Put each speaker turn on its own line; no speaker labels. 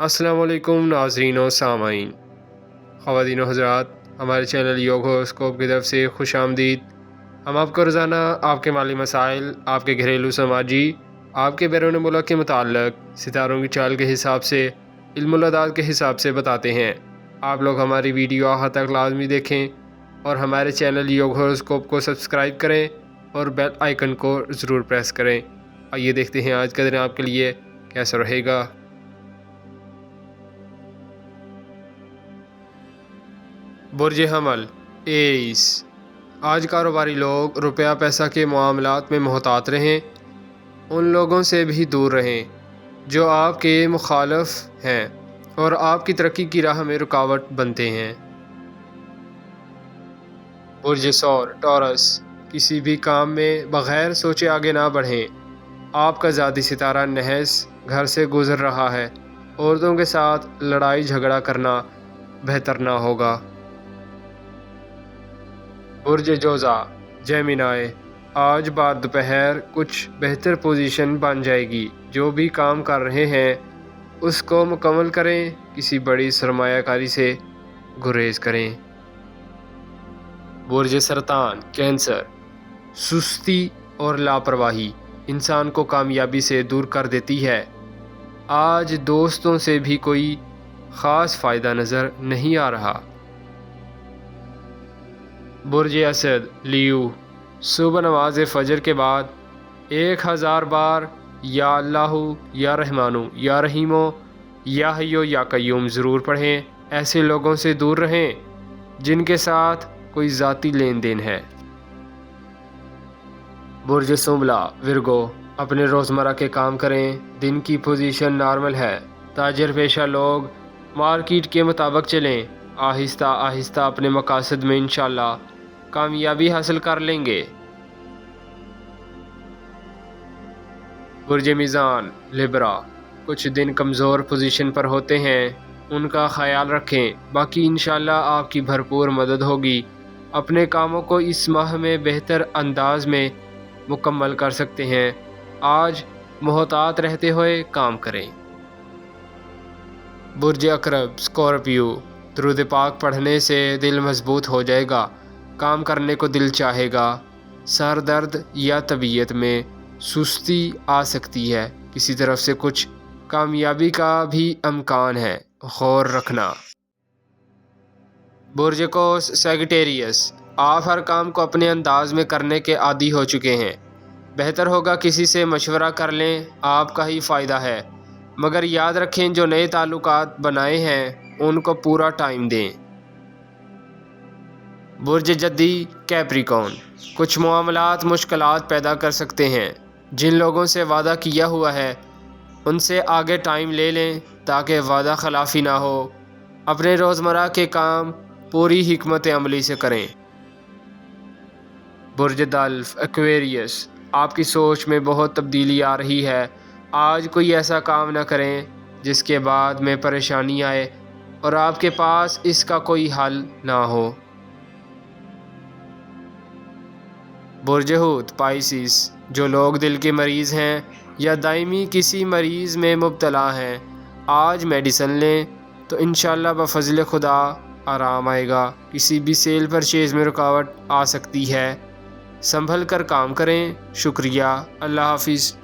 السلام علیکم ناظرین و سامعین، خواتین و حضرات، ہمارے چینل یوگ ہوراسکوپ کی طرف سے خوش آمدید۔ ہم آپ کو روزانہ آپ کے مالی مسائل، آپ کے گھریلو سماجی، آپ کے بیرون ملک کے متعلق ستاروں کی چال کے حساب سے، علم الاعداد کے حساب سے بتاتے ہیں۔ آپ لوگ ہماری ویڈیو آخر تک لازمی دیکھیں اور ہمارے چینل یوگ ہوراسکوپ کو سبسکرائب کریں اور بیل آئیکن کو ضرور پریس کریں۔ آئیے دیکھتے ہیں آج کا دن آپ کے لیے کیسا رہے گا۔ برج حمل ایریس، آج کاروباری لوگ روپیہ پیسہ کے معاملات میں محتاط رہیں۔ ان لوگوں سے بھی دور رہیں جو آپ کے مخالف ہیں اور آپ کی ترقی کی راہ میں رکاوٹ بنتے ہیں۔ برج ثور ٹورس، کسی بھی کام میں بغیر سوچے آگے نہ بڑھیں۔ آپ کا ذاتی ستارہ نحس گھر سے گزر رہا ہے۔ عورتوں کے ساتھ لڑائی جھگڑا کرنا بہتر نہ ہوگا۔ برج جوزا جیمینائی، آج بعد دوپہر کچھ بہتر پوزیشن بن جائے گی۔ جو بھی کام کر رہے ہیں اس کو مکمل کریں، کسی بڑی سرمایہ کاری سے گریز کریں۔ برج سرطان کینسر، سستی اور لاپرواہی انسان کو کامیابی سے دور کر دیتی ہے۔ آج دوستوں سے بھی کوئی خاص فائدہ نظر نہیں آ رہا۔ برج اسد لیو، صبح نماز فجر کے بعد 1000 بار یا اللہ یا رحمانو یا رحیمو یا حیو یا قیوم ضرور پڑھیں۔ ایسے لوگوں سے دور رہیں جن کے ساتھ کوئی ذاتی لین دین ہے۔ برج سنبلا ورگو، اپنے روزمرہ کے کام کریں، دن کی پوزیشن نارمل ہے۔ تاجر پیشہ لوگ مارکیٹ کے مطابق چلیں، آہستہ آہستہ اپنے مقاصد میں انشاءاللہ کامیابی حاصل کر لیں گے۔ برج میزان لبرا، کچھ دن کمزور پوزیشن پر ہوتے ہیں، ان کا خیال رکھیں، باقی انشاءاللہ آپ کی بھرپور مدد ہوگی۔ اپنے کاموں کو اس ماہ میں بہتر انداز میں مکمل کر سکتے ہیں۔ آج محتاط رہتے ہوئے کام کریں۔ برج عقرب اسکارپیو، درود پاک پڑھنے سے دل مضبوط ہو جائے گا، کام کرنے کو دل چاہے گا۔ سر درد یا طبیعت میں سستی آ سکتی ہے، کسی طرف سے کچھ کامیابی کا بھی امکان ہے، غور رکھنا۔ برج قوس سیگیٹیریس، آپ ہر کام کو اپنے انداز میں کرنے کے عادی ہو چکے ہیں، بہتر ہوگا کسی سے مشورہ کر لیں، آپ کا ہی فائدہ ہے، مگر یاد رکھیں جو نئے تعلقات بنائے ہیں ان کو پورا ٹائم دیں۔ برج جدی کیپریکون، کچھ معاملات مشکلات پیدا کر سکتے ہیں، جن لوگوں سے وعدہ کیا ہوا ہے ان سے آگے ٹائم لے لیں تاکہ وعدہ خلافی نہ ہو۔ اپنے روزمرہ کے کام پوری حکمت عملی سے کریں۔ برج دلف ایکویریس، آپ کی سوچ میں بہت تبدیلی آ رہی ہے۔ آج کوئی ایسا کام نہ کریں جس کے بعد میں پریشانی آئے اور آپ کے پاس اس کا کوئی حل نہ ہو۔ برج حوت پائسیس، جو لوگ دل کے مریض ہیں یا دائمی کسی مریض میں مبتلا ہیں، آج میڈیسن لیں تو انشاءاللہ بفضل خدا آرام آئے گا۔ کسی بھی سیل پرچیز میں رکاوٹ آ سکتی ہے، سنبھل کر کام کریں۔ شکریہ، اللہ حافظ۔